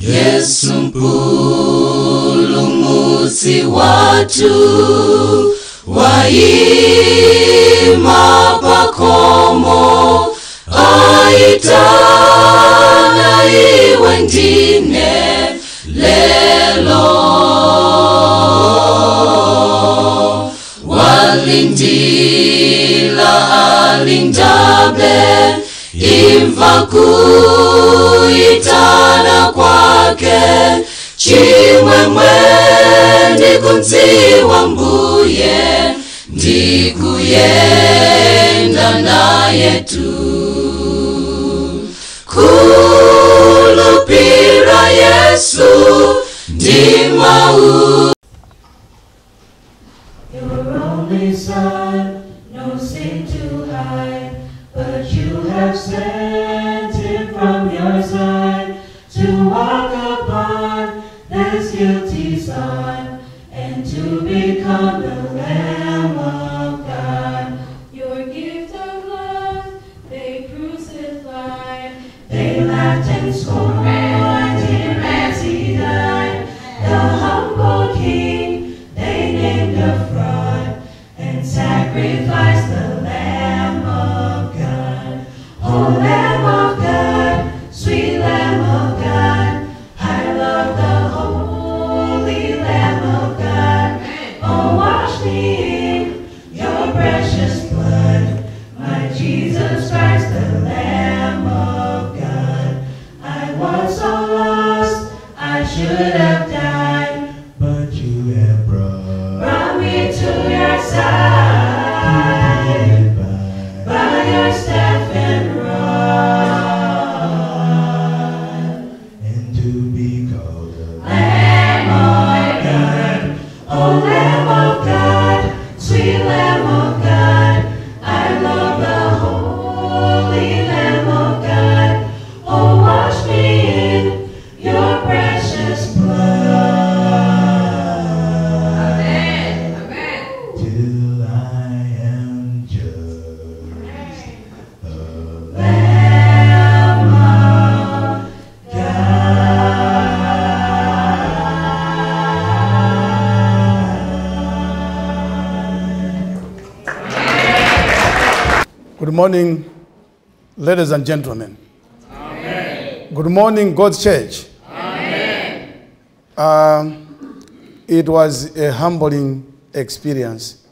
Yesu mpulumutsi watu waima pakomo aitana iwe ndine lelo walindila alindabe imva kuitana kwake chimwemwe ndikunziwa mbuye ndikuyenda naye tu kulupira Yesu ndimau. Your only Son, no sin to hide, but you have sent him from your side to walk upon this guilty Son and to become the Lamb of God. Your gift of love they crucified, they laughed and scorned him as he died. The humble King they named a fraud and sacrificed the Lamb of God. Oh, Lamb of God, sweet Lamb of God, I love the holy Lamb of God. Oh, wash me in your precious blood, my Jesus Christ, the Lamb of God. I was so lost, I should have died, but you have brought me to your side, by your staff and rod, and to be called the Lamb of God. Oh, Lamb of God, sweet Lamb of God, I love the holy Lamb of God. Oh, wash me in your precious blood. Amen. Amen. till I am just a Lamb of God. Good morning, ladies and gentlemen. Amen. Good morning, God's church. Amen. It was a humbling experience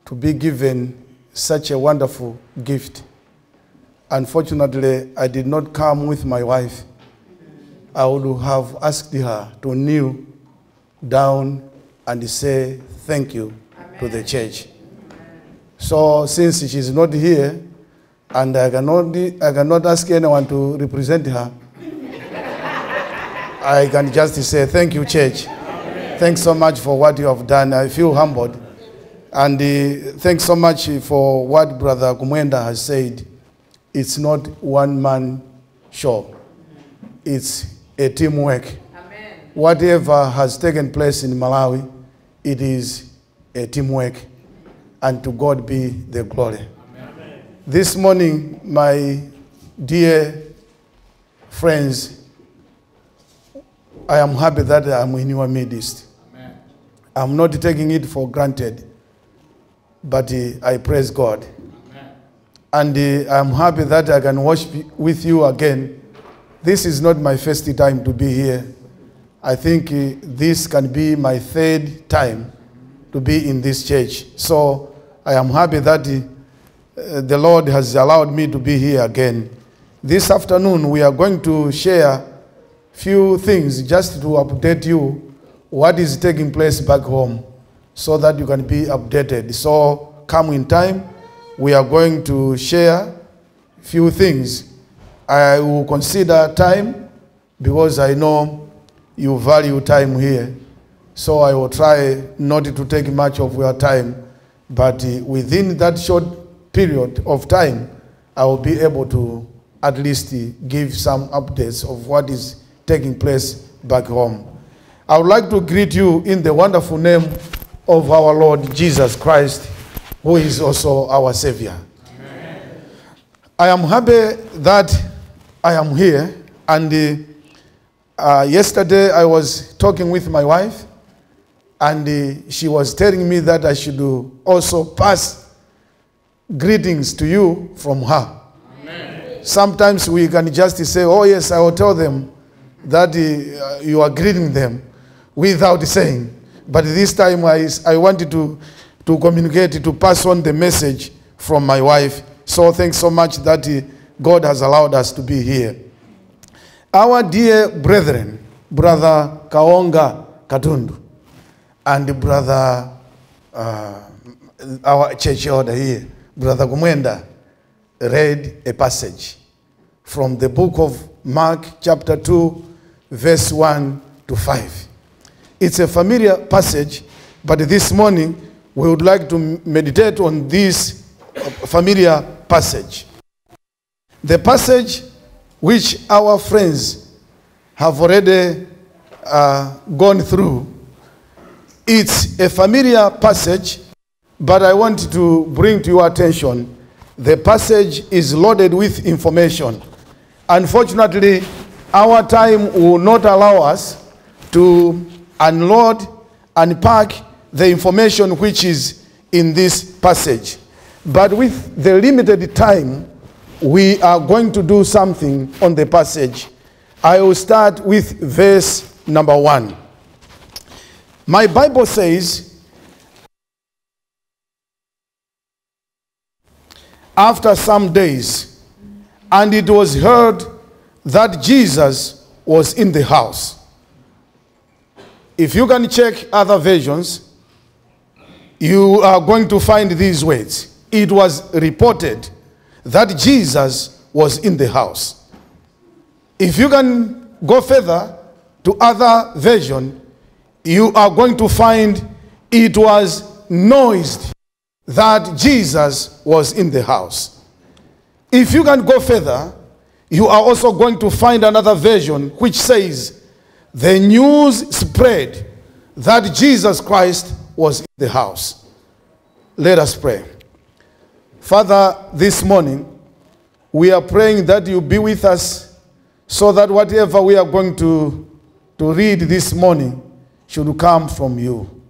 to be given such a wonderful gift. Unfortunately, I did not come with my wife. I would have asked her to kneel down and say thank you to the church. So since she's not here, and I cannot ask anyone to represent her, I can just say thank you, church. Thanks so much for what you have done. I feel humbled. And thanks so much for what Brother Kumwenda has said. It's not one-man show. It's a teamwork. Amen. Whatever has taken place in Malawi, it is a teamwork. And to God be the glory. Amen. This morning, my dear friends, I am happy that I am in your midst. Amen. I'm not taking it for granted, but I praise God. Amen. And I'm happy that I can worship with you again. This is not my first time to be here. I think this can be my third time to be in this church. So I am happy that the Lord has allowed me to be here again. This afternoon, we are going to share few things just to update you what is taking place back home so that you can be updated. So come in time, we are going to share few things. I will consider time because I know you value time here. So I will try not to take much of your time, but within that short period of time, I will be able to at least give some updates of what is taking place back home. I would like to greet you in the wonderful name of our Lord Jesus Christ, who is also our Savior. Amen. I am happy that I am here, and Yesterday I was talking with my wife, and she was telling me that I should also pass greetings to you from her. Amen. Sometimes we can just say, oh yes, I will tell them that you are greeting them without saying. But this time I wanted to communicate, to pass on the message from my wife. So thanks so much that God has allowed us to be here. Our dear brethren, Brother Kaonga Katundu, and Brother, our church elder here, Brother Gumwenda, read a passage from the book of Mark chapter 2, verse 1 to 5. It's a familiar passage, but this morning we would like to meditate on this familiar passage. The passage which our friends have already gone through. It's a familiar passage, but I want to bring to your attention, the passage is loaded with information. Unfortunately, our time will not allow us to unload, unpack the information which is in this passage. But with the limited time, we are going to do something on the passage. I will start with verse number 1. My Bible says, after some days, and it was heard that Jesus was in the house. If you can check other versions, you are going to find these words. It was reported that Jesus was in the house. If you can go further to other version, you are going to find it was noised that Jesus was in the house. If you can go further, you are also going to find another version which says, the news spread that Jesus Christ was in the house. Let us pray. Father, this morning, we are praying that you be with us so that whatever we are going to read this morning should come from you.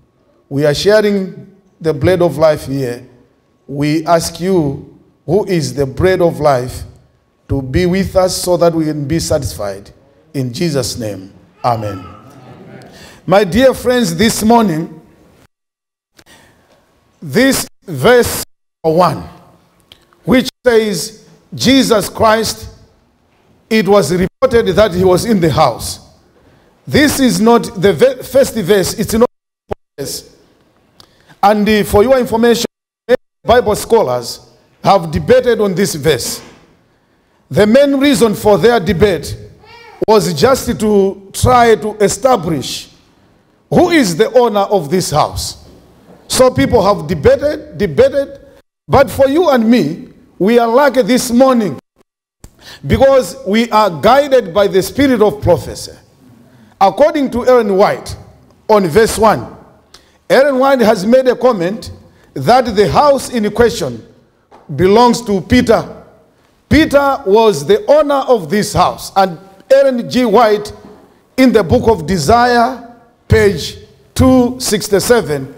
We are sharing the bread of life here. We ask you, who is the bread of life, to be with us so that we can be satisfied. In Jesus' name, amen. Amen. My dear friends, this morning, this verse 1, which says, Jesus Christ, it was reported that he was in the house. This is not the first verse, it's not the verse. And for your information, Bible scholars have debated on this verse. The main reason for their debate was just to try to establish who is the owner of this house. So people have debated, but for you and me, we are lucky this morning because we are guided by the spirit of prophecy. According to Ellen White, on verse 1, Ellen White has made a comment that the house in question belongs to Peter. Peter was the owner of this house. And Ellen G. White, in the book of Desire, page 267,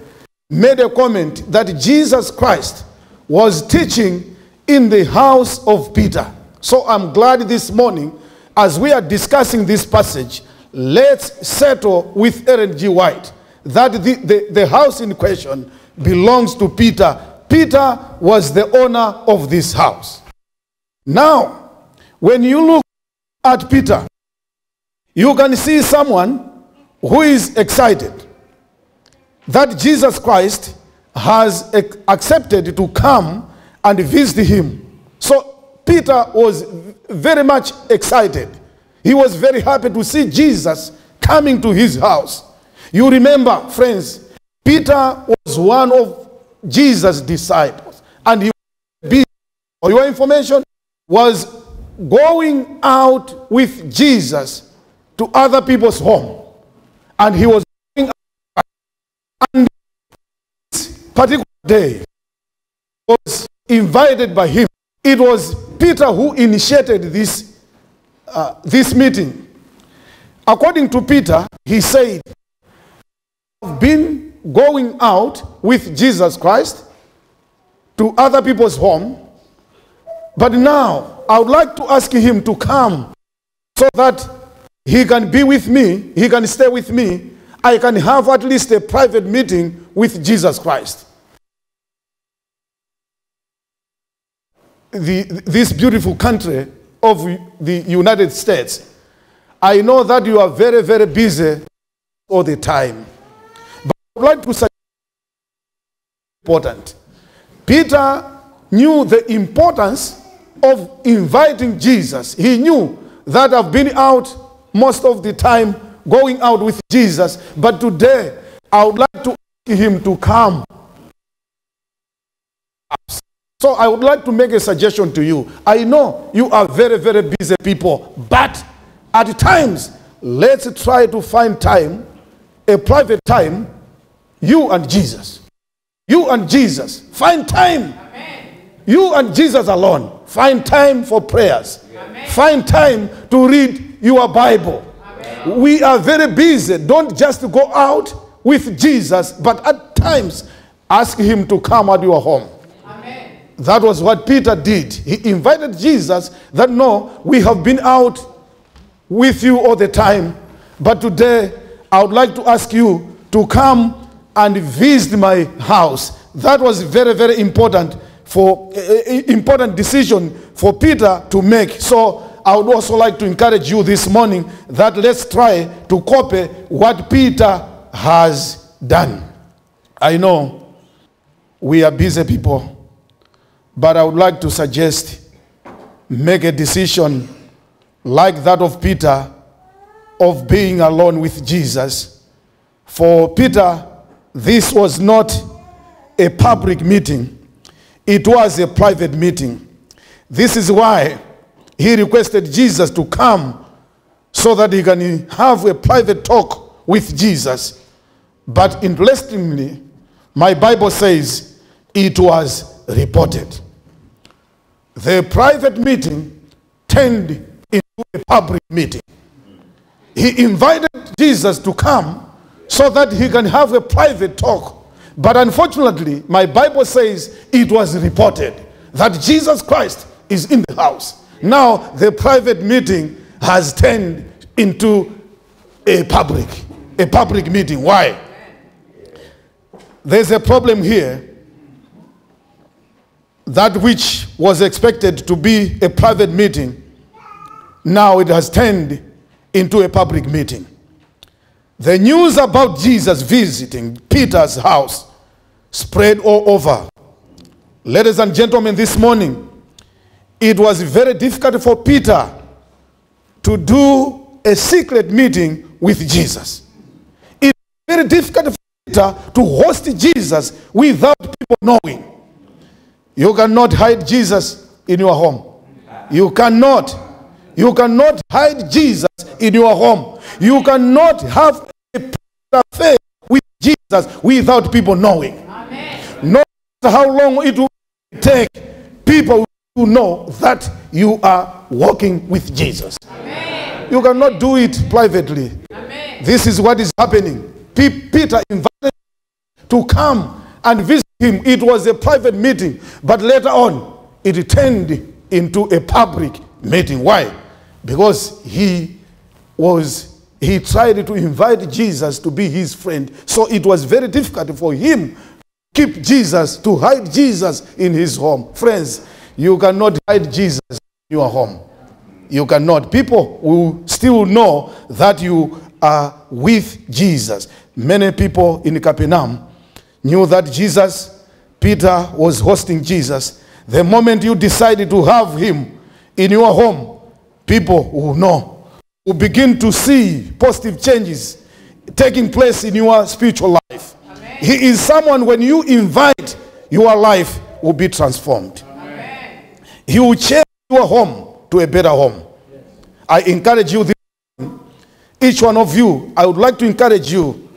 made a comment that Jesus Christ was teaching in the house of Peter. So I'm glad this morning, as we are discussing this passage, let's settle with Ellen G. White that the house in question belongs to Peter. Peter was the owner of this house. Now, when you look at Peter, you can see someone who is excited that Jesus Christ has accepted to come and visit him. So Peter was very much excited. He was very happy to see Jesus coming to his house. You remember, friends, Peter was one of Jesus' disciples. And he, for your information, was going out with Jesus to other people's home. And he was going out. And this particular day was invited by him. It was Peter who initiated this meeting. According to Peter, he said, I've been going out with Jesus Christ to other people's home, but now I would like to ask him to come so that he can be with me, he can stay with me, I can have at least a private meeting with Jesus Christ. This beautiful country of the United States, I know that you are very, very busy all the time. But I would like to say important. Peter knew the importance of inviting Jesus. He knew that I've been out most of the time going out with Jesus, but today I would like to ask him to come. So I would like to make a suggestion to you. I know you are very, very busy people, but at times, let's try to find time, a private time, you and Jesus. You and Jesus. Find time. Amen. You and Jesus alone. Find time for prayers. Amen. Find time to read your Bible. Amen. We are very busy. Don't just go out with Jesus, but at times, ask him to come at your home. Amen. That was what Peter did. He invited Jesus that, no, we have been out with you all the time, but today I would like to ask you to come and visit my house. That was very, very important important decision for Peter to make. So I would also like to encourage you this morning that let's try to copy what Peter has done. I know we are busy people, but I would like to suggest make a decision like that of Peter, of being alone with Jesus. For Peter, this was not a public meeting. It was a private meeting. This is why he requested Jesus to come so that he can have a private talk with Jesus. But interestingly, my Bible says it was reported. The private meeting turned into a public meeting. He invited Jesus to come so that he can have a private talk. But unfortunately, my Bible says it was reported that Jesus Christ is in the house. Now the private meeting has turned into a public meeting. Why? There's a problem here. That which was expected to be a private meeting, now it has turned into a public meeting. The news about Jesus visiting Peter's house spread all over. Ladies and gentlemen, this morning, it was very difficult for Peter to do a secret meeting with Jesus. It was very difficult for Peter to host Jesus without people knowing. You cannot hide Jesus in your home. You cannot hide Jesus in your home. You cannot have a affair with Jesus without people knowing. Amen. No matter how long it will take, people will know that you are walking with Jesus. Amen. You cannot do it privately. Amen. This is what is happening. Peter invited to come and visit him. It was a private meeting, but later on it turned into a public meeting. Why? Because he tried to invite Jesus to be his friend. So it was very difficult for him to hide Jesus in his home. Friends, you cannot hide Jesus in your home. You cannot. People will still know that you are with Jesus. Many people in Capernaum knew that Peter was hosting Jesus. The moment you decided to have him in your home, people will know, will begin to see positive changes taking place in your spiritual life. Amen. He is someone, when you invite, your life will be transformed. Amen. He will change your home to a better home. Yes. I encourage you, each one of you, I would like to encourage you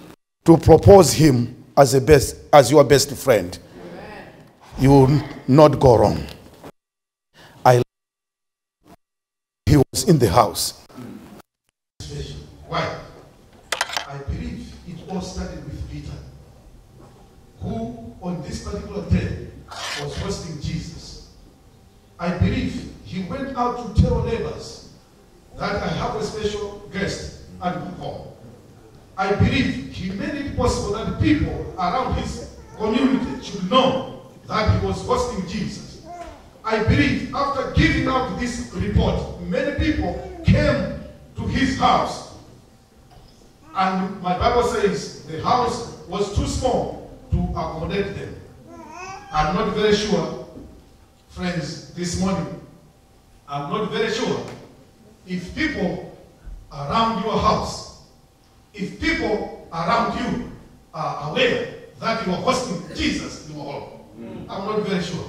to propose him as your best friend. Amen. You will not go wrong. He was in the house. Why? I believe it all started with Peter, who on this particular day was hosting Jesus. I believe he went out to tell neighbors that I have a special guest at my home. I believe he made it possible that people around his community should know that he was hosting Jesus. I believe after giving out this report, many people came to his house. And my Bible says the house was too small to accommodate them. I'm not very sure, friends, this morning, I'm not very sure if people around your house, if people around you are aware that you are hosting Jesus in your home. I'm not very sure.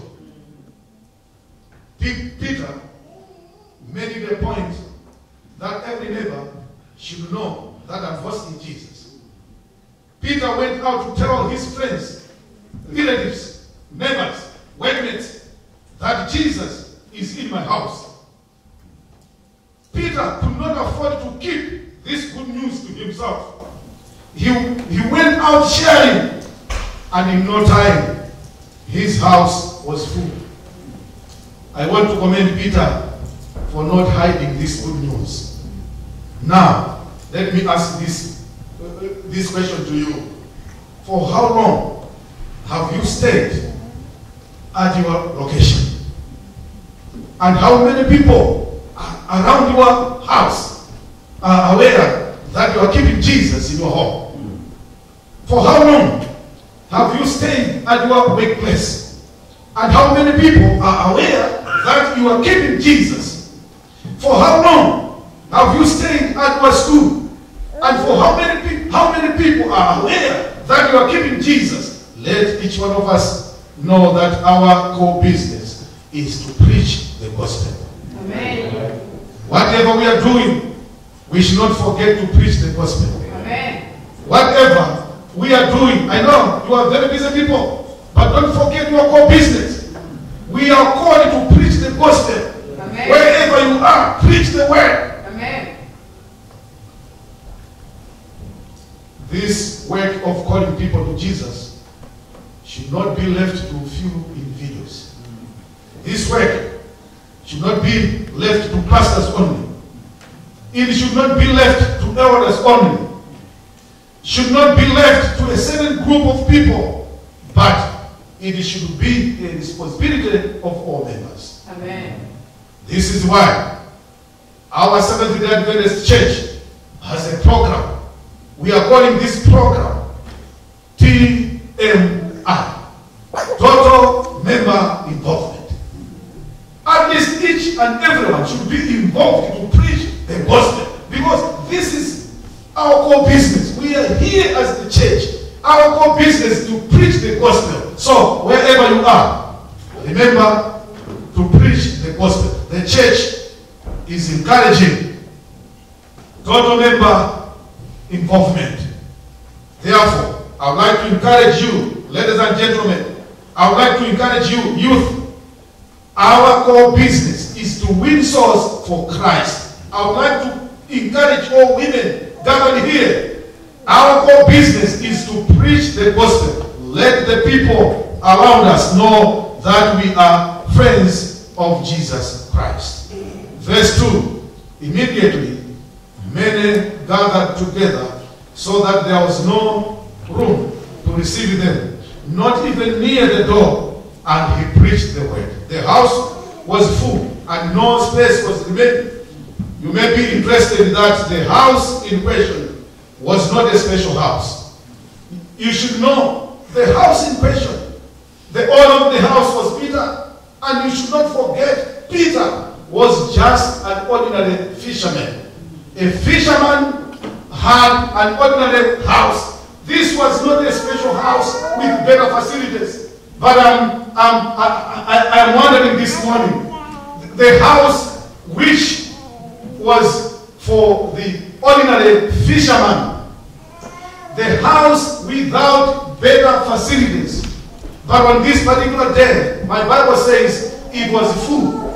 Peter made it a point that every neighbor should know that I'm hosting Jesus. Peter went out to tell his friends, relatives, neighbors, workmates, that Jesus is in my house. Peter could not afford to keep this good news to himself. He went out sharing, and in no time, his house was full. I want to commend Peter for not hiding this good news. Now, let me ask this question to you. For how long have you stayed at your location? And how many people around your house are aware that you are keeping Jesus in your home? For how long have you stayed at your workplace? And how many people are aware that you are keeping Jesus? For how long have you stayed at your school? And for how many people are aware that you are keeping Jesus? Let each one of us know that our core business is to preach the gospel. Amen. Whatever we are doing, we should not forget to preach the gospel. Amen. Whatever we are doing, I know you are very busy people, but don't forget your core business. We are called to preach the gospel. Amen. Wherever you are, preach the word. Amen. This work of calling people to Jesus should not be left to a few individuals. This work should not be left to pastors only. It should not be left to elders only. Should not be left to a certain group of people, but it should be a responsibility of all members. Amen. This is why our Seventh-day Adventist Church has a program. We are calling this program TMI, Total Member Involvement. At least each and everyone should be involved to preach the gospel, because this is our core business. We are here as the church. Our core business is to preach the gospel. So wherever you are, remember to preach the gospel. The church is encouraging total member involvement. Therefore, I would like to encourage you, ladies and gentlemen, I would like to encourage you, youth. Our core business is to win souls for Christ. I would like to encourage all women gathered here. Our core business is to preach the gospel. Let the people around us know that we are friends of Jesus Christ. Verse 2. Immediately, many gathered together so that there was no room to receive them, not even near the door, and he preached the word. The house was full and no space was remaining. You may be interested that the house in question was not a special house. You should know the house in question, the owner of the house was Peter, and you should not forget Peter was just an ordinary fisherman. A fisherman had an ordinary house. This was not a special house with better facilities. But I'm wondering this morning, the house which was for the ordinary fisherman, the house without better facilities. But on this particular day, my Bible says it was full.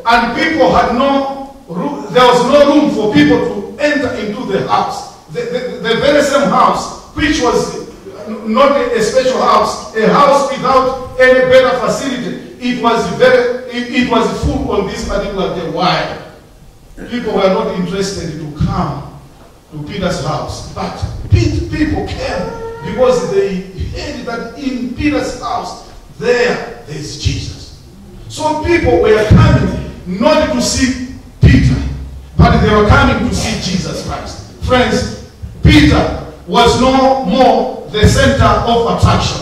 And people had no room, there was no room for people enter into the house. The very same house, which was not a special house, a house without any better facility. It was full on this particular day. Why? People were not interested to come to Peter's house. But people came because they heard that in Peter's house, there is Jesus. So people were coming not to see Peter, but they were coming to see Jesus Christ. Friends, Peter was no more the center of attraction.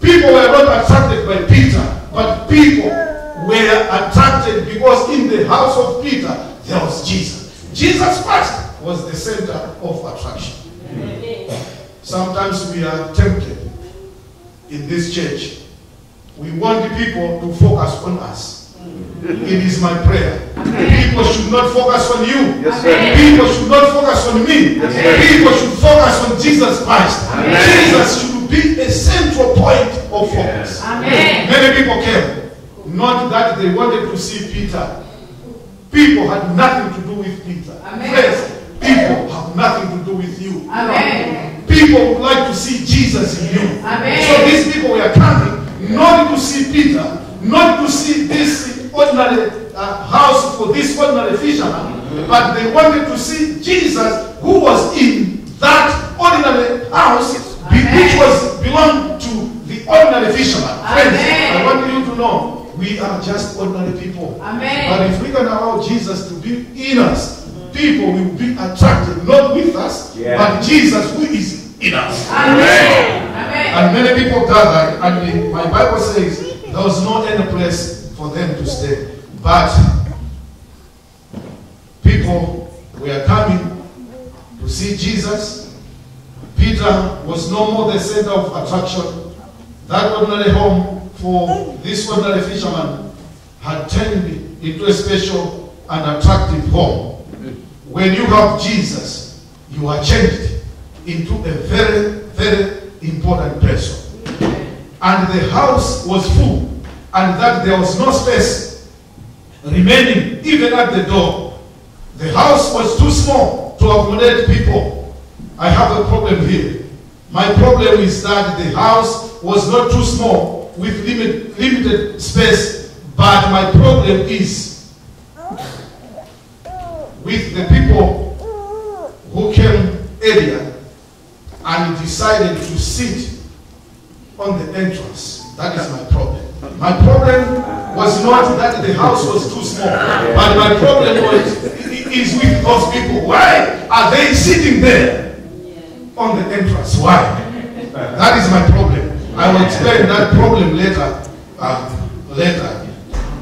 People were not attracted by Peter, but people were attracted because in the house of Peter there was Jesus. Jesus Christ was the center of attraction. Sometimes we are tempted in this church. We want the people to focus on us. It is my prayer. People should not focus on you. Yes, people should not focus on me. People should focus on Jesus Christ. Jesus should be a central point of focus. Many people came. Not that they wanted to see Peter. People had nothing to do with Peter. Friends, people have nothing to do with you. People would like to see Jesus in you. So these people were coming not to see Peter, not to see this ordinary house for this ordinary fisherman, but they wanted to see Jesus, who was in that ordinary house, which was belonged to the ordinary fisherman. Friends, I want you to know, we are just ordinary people. But if we can allow Jesus to be in us, people will be attracted, not with us, but Jesus who is in us. And many people gathered, and my Bible says there was no any place for them to stay. But people were coming to see Jesus. Peter was no more the center of attraction. That ordinary home for this ordinary fisherman had turned into a special and attractive home. When you have Jesus, you are changed into a very, very important person. And the house was full, and that there was no space remaining even at the door. The house was too small to accommodate people. I have a problem here. My problem is that the house was not too small with limited space, but my problem is with the people who came earlier and decided to sit on the entrance. That is my problem. My problem was not that the house was too small, but my problem is with those people. Why are they sitting there on the entrance? Why? That is my problem. I will explain that problem later, but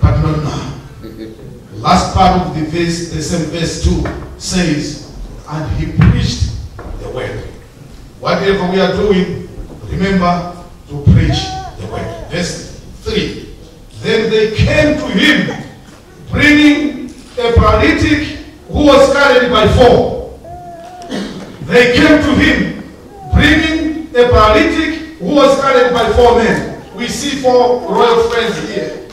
not now. Last part of the verse, the same verse 2 says, and he preached the word. Whatever we are doing, remember to preach the word. Verse 3. Then they came to him, bringing a paralytic who was carried by 4. They came to him, bringing a paralytic who was carried by 4 men. We see 4 royal friends here.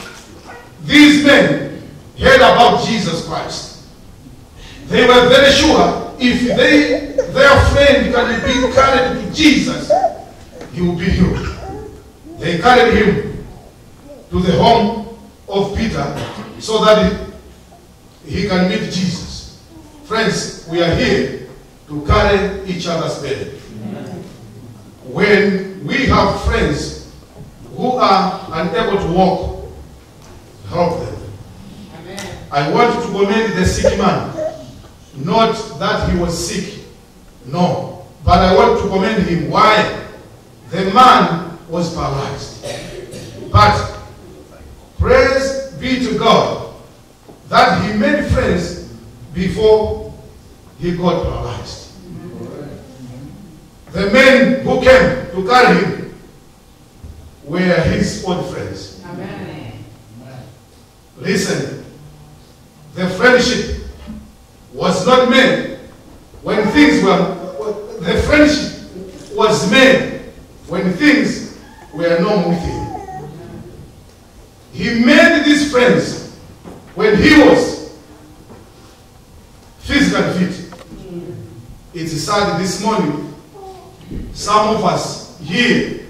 These men heard about Jesus Christ. They were very sure if their friend can be carried to Jesus, he will be healed. They carried him to the home of Peter so that he can meet Jesus. Friends, we are here to carry each other's burden. When we have friends who are unable to walk, help them. I want to commend the sick man. Not that he was sick, no. But I want to commend him. Why? The man was paralyzed. But praise be to God that he made friends before he got paralyzed. The men who came to carry him were his own friends. Amen. Listen, the friendship was not made when things were, the friendship was made when things were normal with him. He made these friends when he was physically fit. it's sad this morning, some of us here,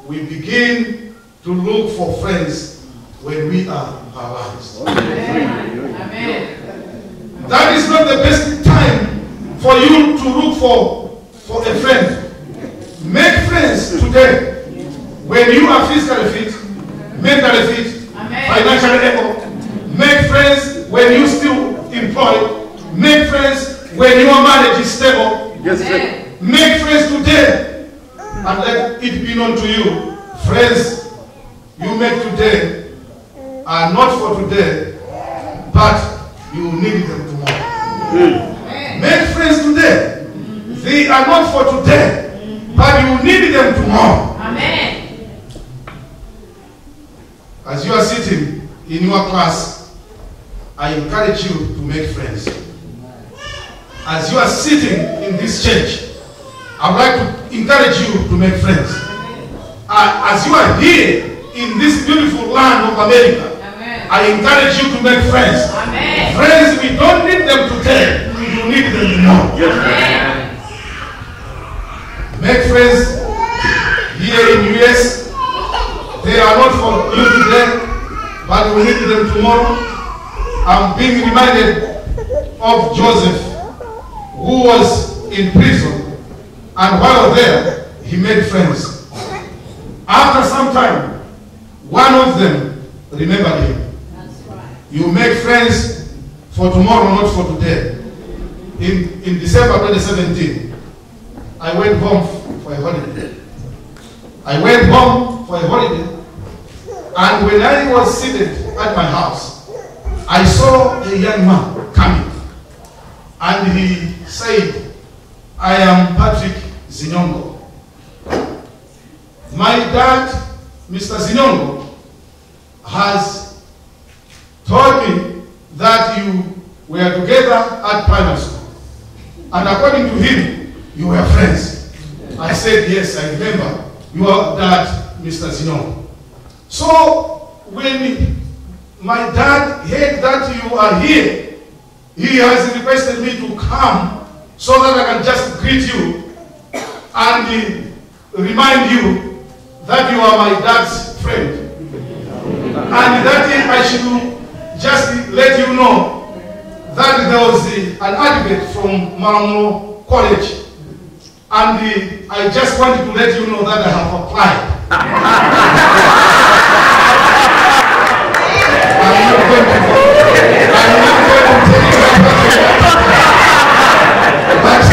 we begin to look for friends when we are paralyzed. Amen. That is not the best time for you to look for a friend. Make friends today when you are physically fit, mentally fit, financially able. Make friends when you still employed. Make friends when your marriage is stable. Yes, sir. Make friends today and let it be known to you. Friends you make today are not for today, but you need them tomorrow. Make friends today. They are not for today, but you need them tomorrow. Amen. As you are sitting in your class, I encourage you to make friends. As you are sitting in this church, I would like to encourage you to make friends. As you are here in this beautiful land of America, I encourage you to make friends. Amen. Friends, we don't need them today, you need them tomorrow. Amen. Make friends here in US. They are not for you today, but we need them tomorrow. I'm being reminded of Joseph, who was in prison, and while there, he made friends. After some time, one of them remembered him. That's right. You make friends for tomorrow, not for today. In December 2017, I went home for a holiday. I went home for a holiday, and when I was seated at my house, I saw a young man coming, and he said, I am Patrick Zinyongo. My dad, Mr. Zinyongo, has told me that you were together at primary school, and according to him, you were friends. I said, yes, I remember your dad, Mr. Zinyongo. So, when my dad heard that you are here, he has requested me to come so that I can just greet you and remind you that you are my dad's friend. And that I should just let you know that there was an advocate from Malawi College, and I just wanted to let you know that I have applied. I'm not going to tell you but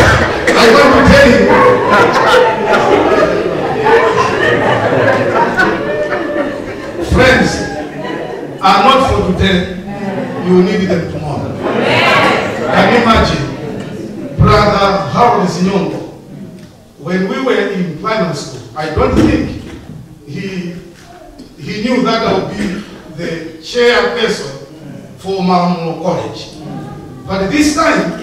I want to tell you friends are not for today, you need them tomorrow. Can you imagine Brother Khaula Zinyongo, when we were in primary school, I don't think he knew that I would be the chairperson for Malawi College. But this time,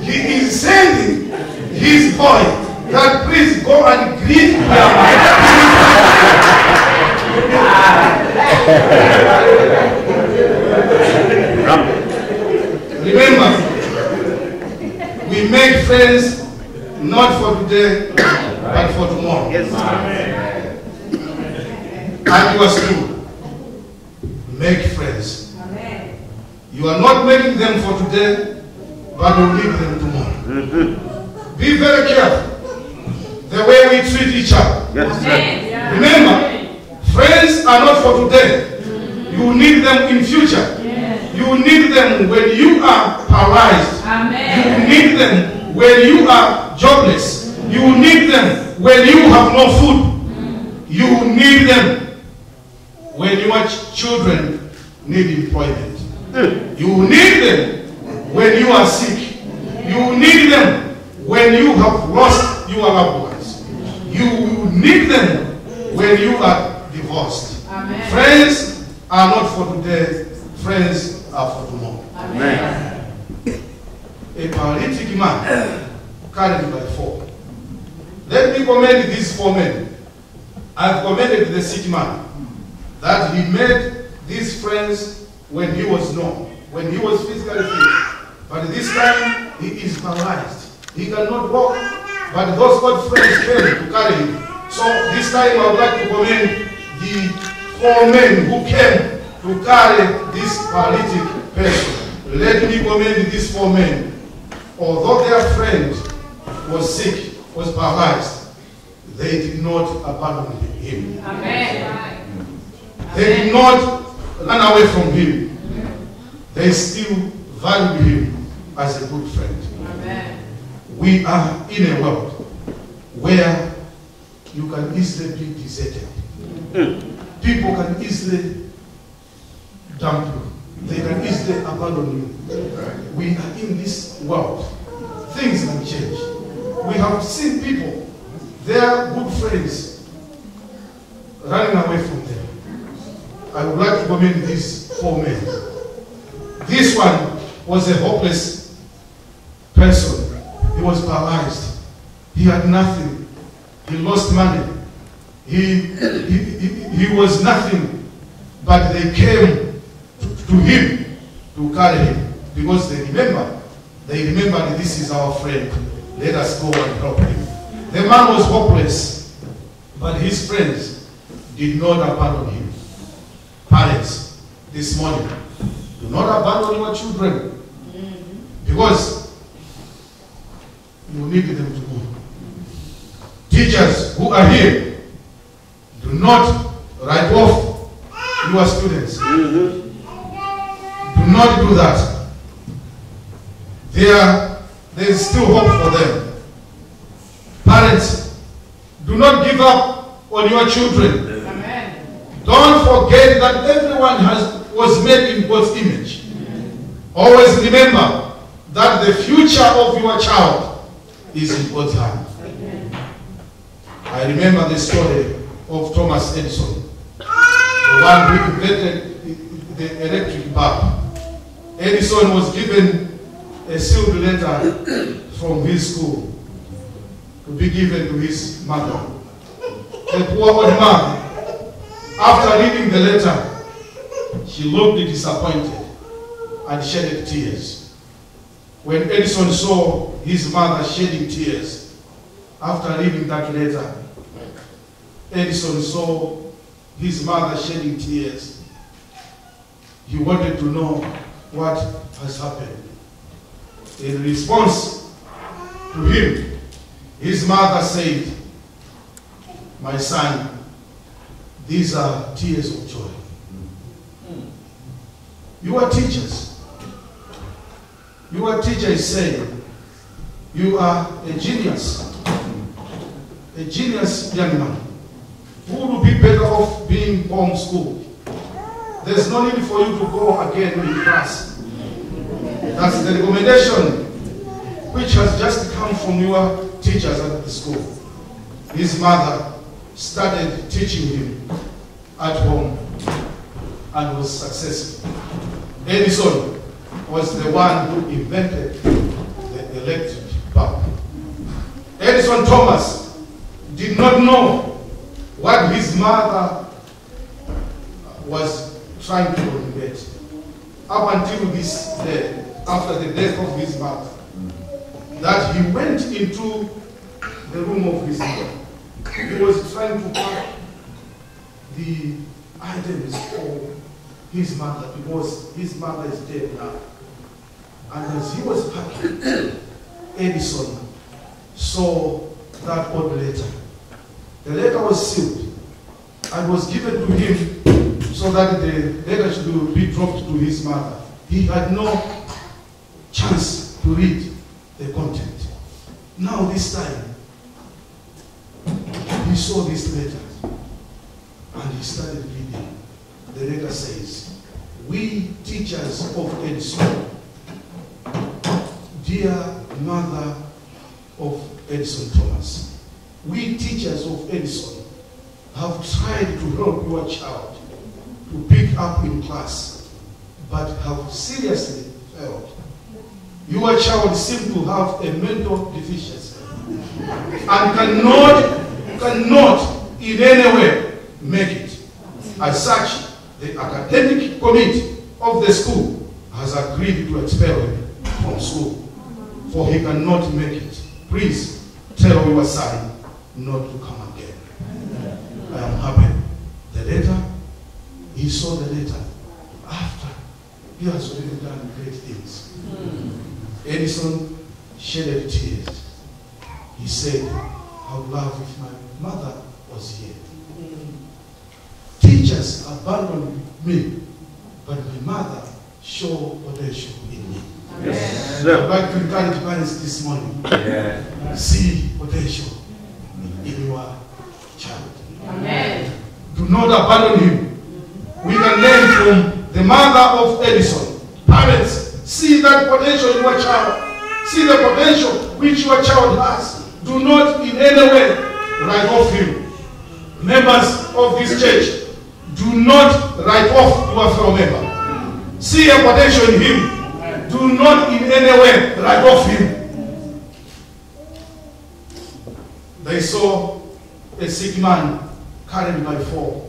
he is sending his boy that please go and greet Kuyama. Remember, we make friends not for today, but for tomorrow. Yes. And you are still make friends. You are not making them for today, but you need them tomorrow. Be very careful the way we treat each other. Yes, sir. Remember, friends are not for today. You need them in future. You need them when you are paralyzed. You need them when you are jobless. You need them when you have no food. You need them when your children need employment. You need them when you are sick. You need them when you have lost your loved ones. You need them when you are divorced. Amen. Friends are not for today, friends are for tomorrow. Amen. A paralytic man carried by 4. Let me commend these 4 men. I've commended the sick man that he made these friends when he was physically fit. But this time he is paralyzed. He cannot walk, but those old friends came to carry him. So this time I would like to commend the 4 men who came to carry this paralytic person. Let me commend these 4 men. Although their friend was sick, was paralyzed, they did not abandon him. Amen. They did not run away from him. They still valued him as a good friend. Amen. We are in a world where you can easily be deserted. People can easily dump you. They can easily abandon you. We are in this world. Things can change. We have seen people, their good friends, running away from them. I would like to commend these 4 men. This one was a hopeless person. He was paralyzed. He had nothing. He lost money. He was nothing. But they came to him to carry him because they remembered that this is our friend. Let us go and help him. The man was hopeless, but his friends did not abandon him. Parents, this morning, do not abandon your children because you need them to go. Teachers who are here, do not write off your students. Do not do that. There is still hope for them. Parents, do not give up on your children. Amen. Don't forget that everyone was made in God's image. Always remember that the future of your child is in God's hand. I remember the story of Thomas Edison, the one who invented the electric bulb. Edison was given a sealed letter from his school to be given to his mother. The poor old man, after reading the letter, she looked disappointed and shedded tears. When Edison saw his mother shedding tears after reading that letter, Edison saw his mother shedding tears. He wanted to know what has happened. In response to him, his mother said, "My son, these are tears of joy. You are teachers. Your teacher is saying, you are a genius young man, who would be better off being homeschooled. There's no need for you to go again in class." That's the recommendation which has just come from your teachers at the school. His mother started teaching him at home and was successful. Edison was the one who invented the electric bulb. Edison Thomas did not know what his mother was trying to invent up until this day, after the death of his mother, that he went into the room of his mother. He was trying to pack the items for his mother because his mother is dead now. And as he was packing, Edison saw that old letter. The letter was sealed and was given to him so that the letter should be dropped to his mother. He had no chance to read the content. Now this time, he saw this letter and he started reading. The letter says, "We teachers of Edison, dear mother of Edison Thomas, we teachers of Edison have tried to help your child to pick up in class, but have seriously failed. Your child seems to have a mental deficiency and cannot in any way make it. As such, the academic committee of the school has agreed to expel him from school, for he cannot make it. please tell your son not to come again. I am happy. The letter, he saw the letter after he has already done great things. Edison shedded tears. He said, I would love if my mother was here. Teachers abandoned me, but my mother showed potential in me. Yes. I'd like to encourage parents this morning. See potential in your child. Amen. Do not abandon him. We can learn from the mother of Edison. Parents, see that potential in your child. See the potential which your child has. Do not in any way write off him. Members of this church, do not write off your fellow member. See a potential in him. Do not in any way write off him. They saw a sick man carried by 4.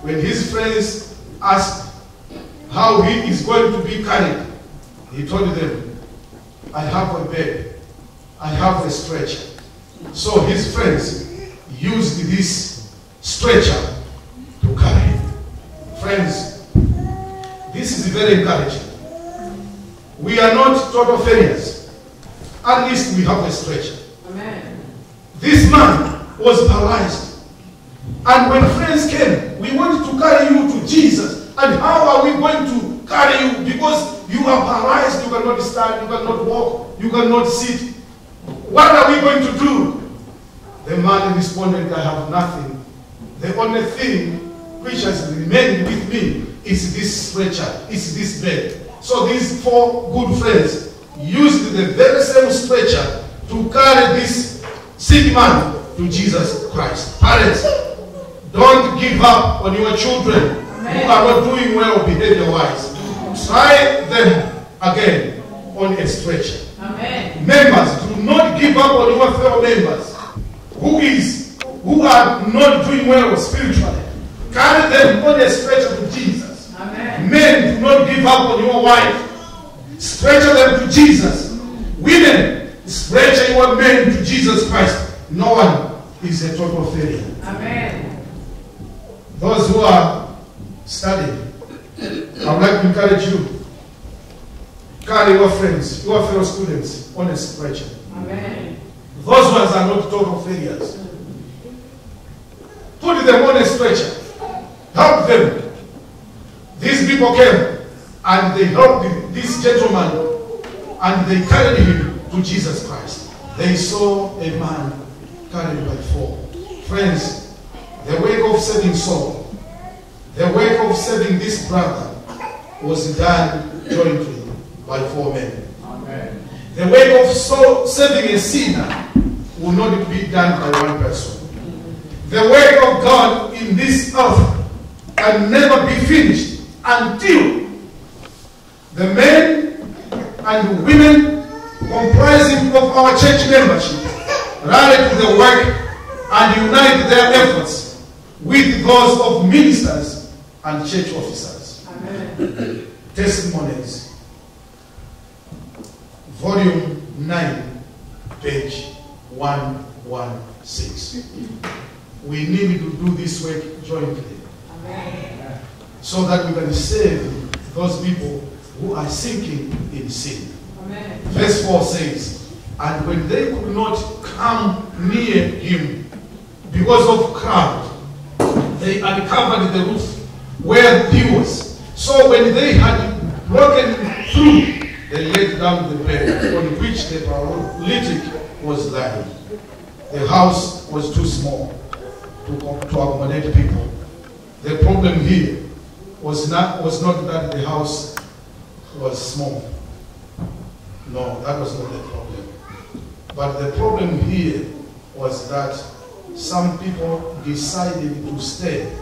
When his friends asked how he is going to be carried, he told them, I have a bed, I have a stretcher. So his friends used this stretcher to carry him. Friends, this is very encouraging. We are not total failures. At least we have a stretcher. Amen. This man was paralyzed. And when friends came, we want to carry you to Jesus. And how are we going to carry you? Because you are paralyzed, you cannot stand, you cannot walk, you cannot sit. What are we going to do? The man responded, I have nothing. The only thing which has remained with me is this stretcher, is this bed. So these 4 good friends used the very same stretcher to carry this sick man to Jesus Christ. Parents, don't give up on your children who are not doing well behavior-wise. Try them again on a stretcher. Amen. Members, do not give up on your fellow members who are not doing well spiritually. Carry them on a stretcher to Jesus. Amen. Men, do not give up on your wife. Stretcher them to Jesus. Women, stretcher your men to Jesus Christ. No one is a total failure. Amen. Those who are studying, I would like to encourage you. Carry your friends, your fellow students on a stretcher. Amen. Those ones are not total failures. Put them on a stretcher. Help them. These people came and they helped this gentleman and they carried him to Jesus Christ. They saw a man carried by 4. Friends, the work of saving Saul, the work of saving this brother was done jointly by 4 men. Amen. The work of saving a sinner will not be done by 1 person. The work of God in this earth can never be finished until the men and women comprising of our church membership rally to the work and unite their efforts with those of ministers and church officers. Amen. Testimonies. Volume 9, page 116. We need to do this work jointly. Amen. So that we can save those people who are sinking in sin. Amen. Verse 4 says, and when they could not come near him because of crowd, they uncovered the roof where he was. So when they had broken through, they laid down the bed on which the paralytic was lying. The house was too small to accommodate people. The problem here was not that the house was small. No, that was not the problem. But the problem here was that some people decided to stay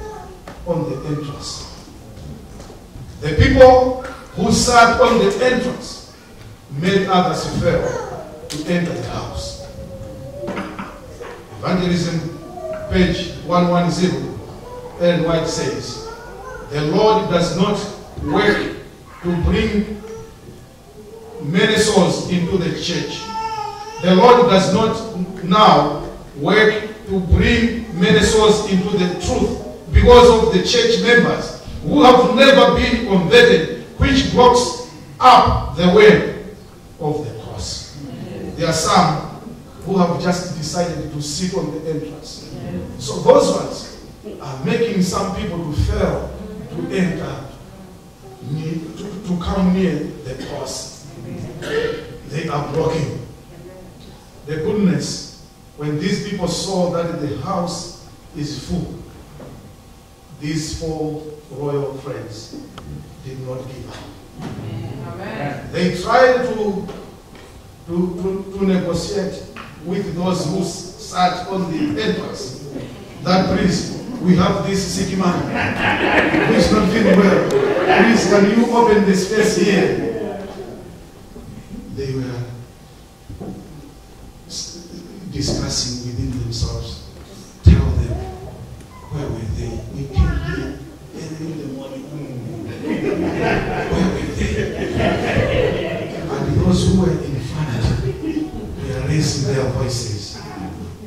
on the entrance. The people who sat on the entrance made others fail to enter the house. Evangelism, page 110, Ellen White says, the Lord does not work to bring many souls into the church. the Lord does not now work to bring many souls into the truth because of the church members who have never been converted, which blocks up the way of the cross. There are some who have just decided to sit on the entrance. So those ones are making some people to fail to enter, to come near the cross. They are blocking. The goodness, when these people saw that the house is full, these 4 royal friends did not give up. Amen. They tried to negotiate with those who sat on the entrance. That please, we have this sick man who is not feeling well. Please, can you open the space here? They were discussing within themselves. Tell them, where were they? We came here early in the morning. Where were they? And those who were in front were raising their voices.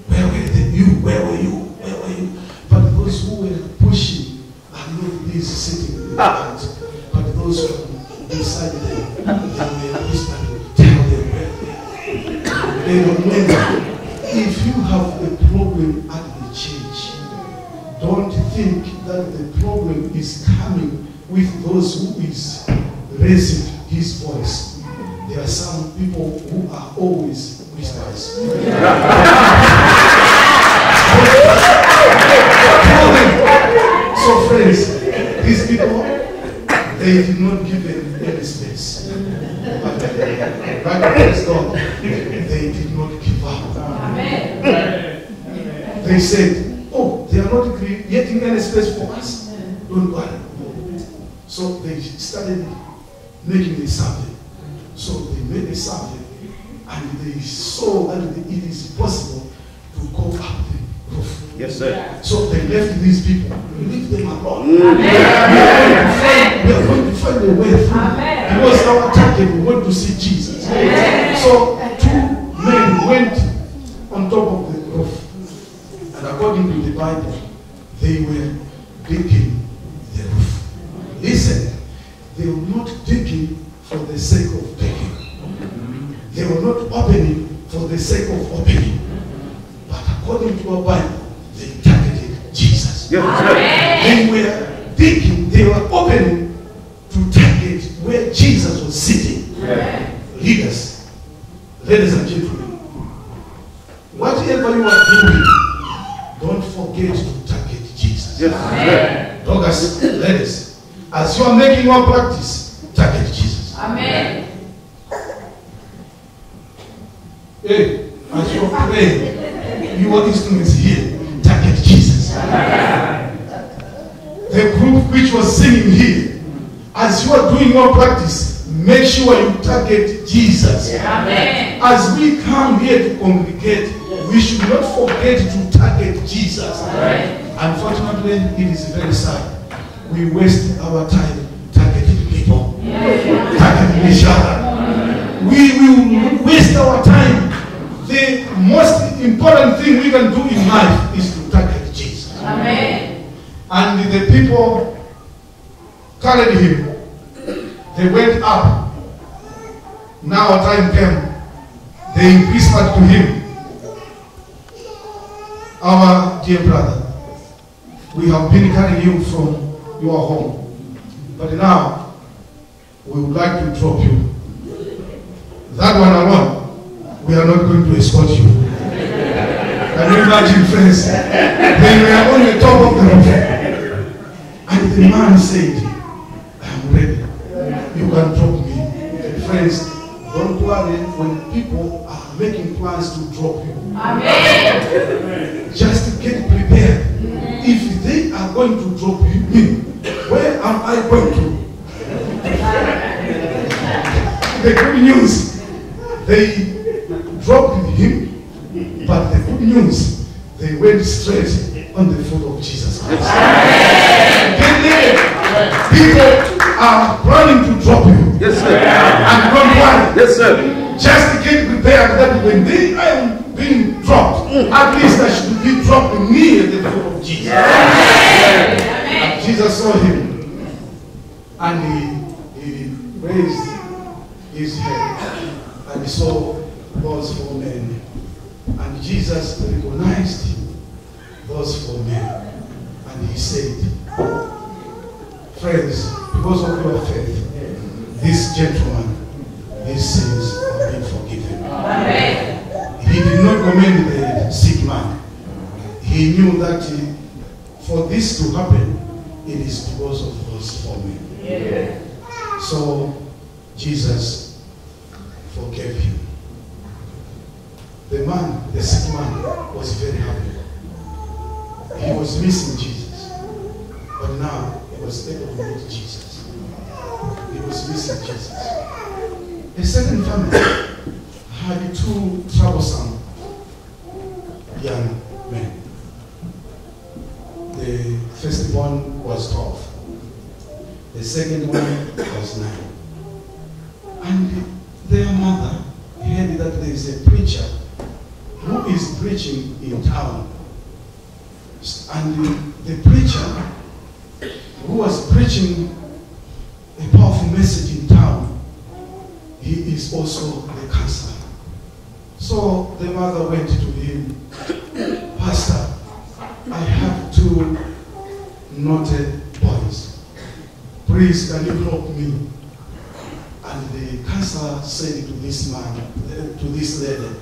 Where were they? You, where were you? Where were you? But those who were pushing and not these sitting in the front, but those who decided they were whispering, tell them where they are. They remember, if you have a problem at the church, don't think that the problem is coming with those who is raising his voice. There are some people who are always whisperers. So friends, these people, they did not give them any space. But praise God, they did not give up. They said, oh, they are not creating any space for us. Don't worry. So they started making a survey. So they made a survey and they saw that it is possible to go up the roof. Yes, sir. So they left these people. Leave them alone. We are going to find a way through. Because our target, we want to see Jesus. So 2 men went on top of the roof. And according to the Bible, they were digging the roof. Listen, they were not digging for the sake of digging. They were not opening for the sake of opening. But according to our Bible, they targeted Jesus. They were digging, they were opening to target where Jesus was sitting. Leaders, ladies and gentlemen, whatever you are doing, don't forget to target Jesus. Daughters, ladies, as you are making your practice, target Jesus. Amen. Hey, as you are praying, your instruments here, target Jesus. The group which was singing here, as you are doing your practice, make sure you target Jesus. Amen. As we come here to congregate, we should not forget to target Jesus. Unfortunately, it is very sad. We waste our time targeting people, targeting each other. We will waste our time. The most important thing we can do in life is to target Jesus. Amen. And the people carried him. They went up. Now time came. They whispered to him, our dear brother, we have been carrying you from your home, but now we would like to drop you. That one alone, we are not going to escort you. Can you imagine, friends? They were on the top of the roof, and the man said, I am ready. You can drop me. Friends, don't worry when people are making plans to drop you. Amen. Just get prepared. If they are going to drop you, where am I going to? The good news, they dropped him, but the good news, they went straight on the foot of Jesus Christ. Get there. People are planning to drop you. Yes, sir. And don't worry. Yes, sir. just get prepared that when they are being dropped, at least I should be dropped near the foot of Jesus. And Jesus saw him and he raised his head and he saw those 4 men. And Jesus recognized those 4 men. And he said, friends, because of your faith, this gentleman, his sins have been forgiven. Amen. He did not commend the sick man. He knew that for this to happen, it is because of those 4 men. Yeah. So Jesus forgave him. The man, the sick man, was very happy. He was missing Jesus. But now he was able to meet Jesus. He was missing Jesus. A certain family had 2 troublesome young men. The first one was 12. The second one was 9. And their mother heard that there is a preacher who is preaching in town. And the preacher who was preaching a powerful message in town, he is also the counselor. So the mother went to him, Pastor, I have 2 naughty boys. Please, can you help me? And the counselor said to this man, to this lady,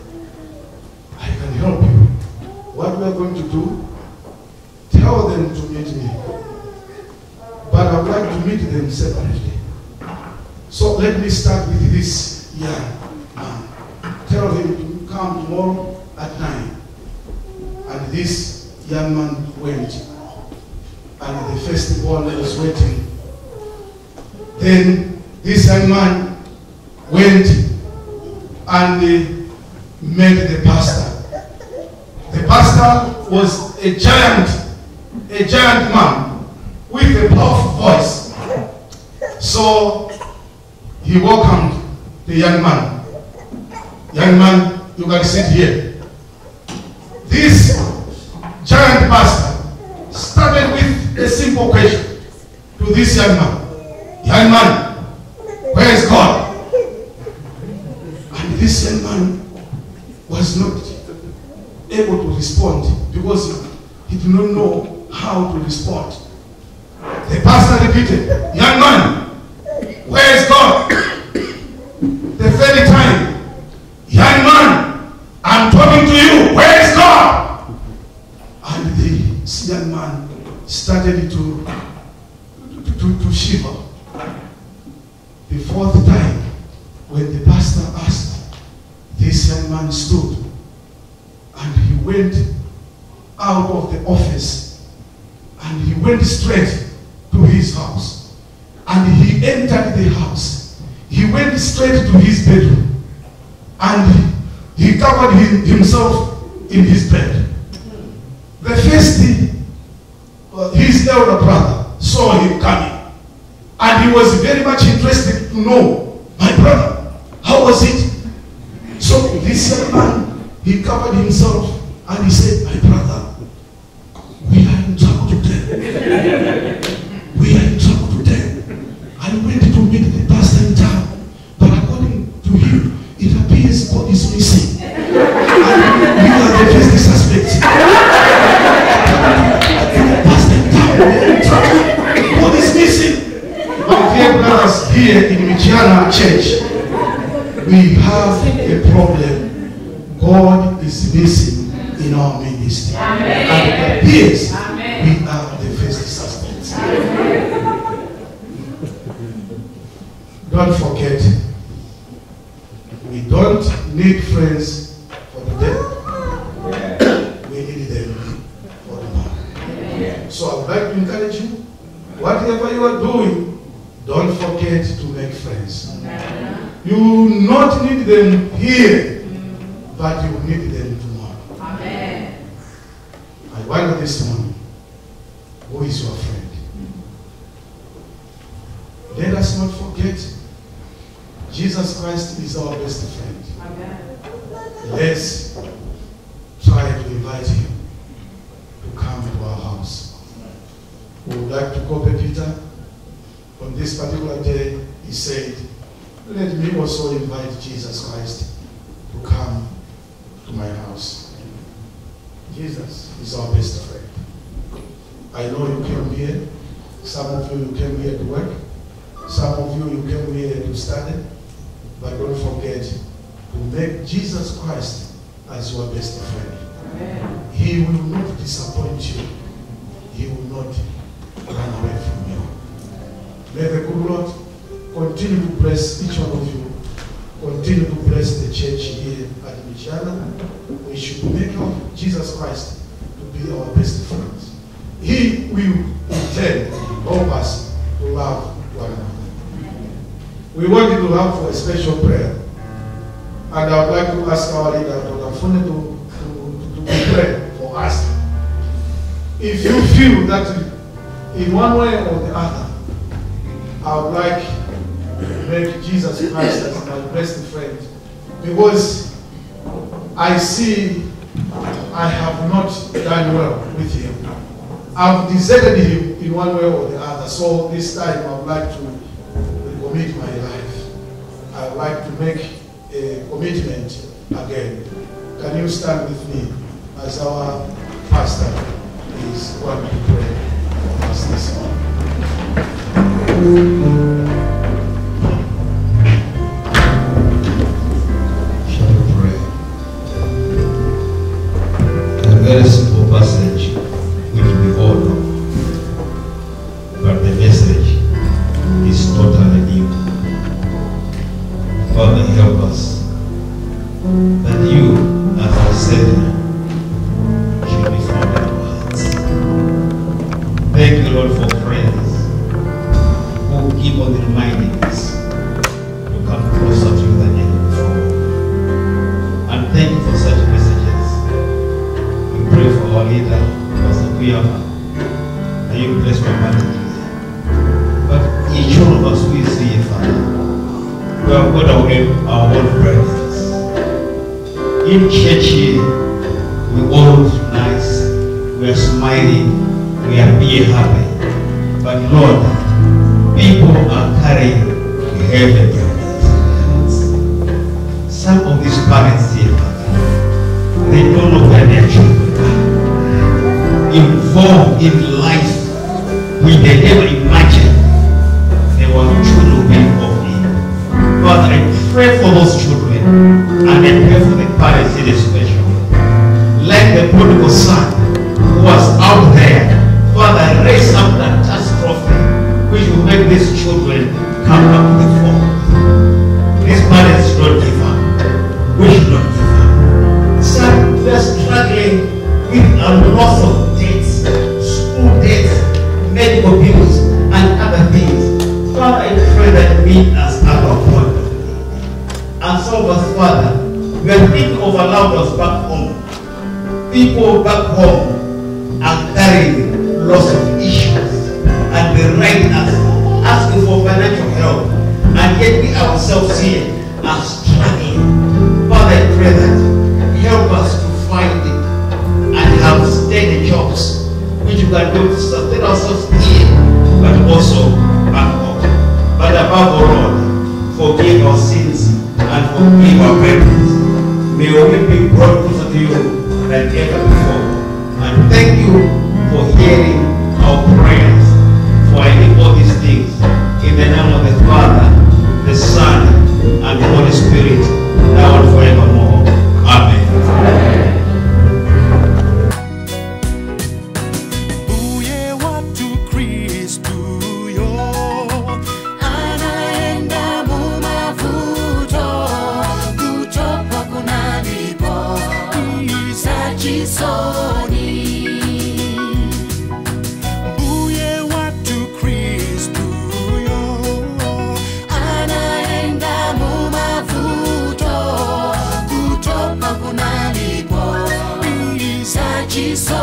I can help you. What we are going to do, tell them to meet me. But I would like to meet them separately. So let me start with this young man. Tell him to come tomorrow at 9. And this young man went. And the first one was waiting. Then this young man went and met the pastor. The pastor was a giant man with a powerful voice. So he welcomed the young man. Young man, you can sit here. This giant pastor started with a simple question to this young man. Young man, where is God? And this young man was not able to respond because he did not know how to respond. The pastor repeated, young man, where is God? The 3rd time, young man, I'm talking to you, where is God? And this young man started to shiver. The 4th time, when the pastor asked, this young man stood and he went out of the office and he went straight to his house. And he entered the house. He went straight to his bedroom and he covered himself in his bed. The first his elder brother saw him coming. And he was very much interested to know, my brother, how was it? So this young man, he covered himself and he said, my brother, we are in trouble today. We are in trouble today. I went to meet the pastor in town, but according to him, it appears God is missing. And we are the first suspects. The pastor in town, we are in trouble. God is missing. My dear brothers, here in Michiana Church, we have a problem. God is missing in our ministry. Amen. And it appears we are the first suspects. Don't forget, we don't need friends for the day. We need them for the morning. So I would like to encourage you, whatever you are doing, don't forget to make friends. You not need them here, but you need them tomorrow. Amen. I wonder this morning, who is your friend? Let us not forget, Jesus Jesus Christ is our best friend. Amen. Let's try to invite him to come to our house. We would like to copy Peter. On this particular day, he said, let me also invite Jesus Christ to come to my house. Jesus is our best friend. I know you came here. Some of you came here to work. Some of you came here to study. But don't forget to make Jesus Christ as your best friend. Amen. He will not disappoint you. He will not run away from you. May the good Lord continue to bless each one of you. Continue to bless the church here at Michiana. We should make Jesus Christ to be our best friend. He will intend help us to love one another. We want you to have for a special prayer. And I would like to ask our leader, Dr. Fune, to pray for us. If you feel that in one way or the other, I would like to make Jesus Christ as my best friend, because I see I have not done well with him. I've deserted him in one way or the other. So this time I would like to recommit my life. I would like to make a commitment again. Can you stand with me as our pastor is going to pray for us this morning? Shall we pray? A very simple passage which we all know, but the message is totally new. Father, help us that you, as our Savior, should be found in our hearts. Thank you, Lord, for friends who keep on reminding us to come closer to you than ever before. And thank you for such messages. We pray for our leader, Pastor Kuyama, that you bless my mother. But each one of us who is here, Father, we have got our own burdens. In church here, we all look nice, we are smiling, we are being happy. But Lord, people are carrying heavy burdens. Some of these parents here, Father, they don't know where their children are. Involved in life, we they never imagined they were children being of evil. Father, I pray for those children, and I pray for the parents in especially. Like the prodigal son who was out there, Father, raise up that catastrophe which will make these children come back to the fold. These parents should not give up. We should not give up. Some, we are struggling with a loss of debts, school debts, medical bills, and other things. Father, I pray that meet us at our point of need. And so, Father, we are thinking of allowing us back home. People back home are carrying lots of issues, and they write us asking for financial help, and yet we ourselves here are struggling. Father, I pray that help us to find it and have steady jobs which we can do to sustain ourselves here, but also back home. But above all, Lord, forgive our sins and forgive our parents. May we be brought closer to you than ever before. And thank you for hearing our prayers. For I need all these things in the name of the Father, the Son, and the Holy Spirit, now and forevermore. Amen. Amen. Jesus.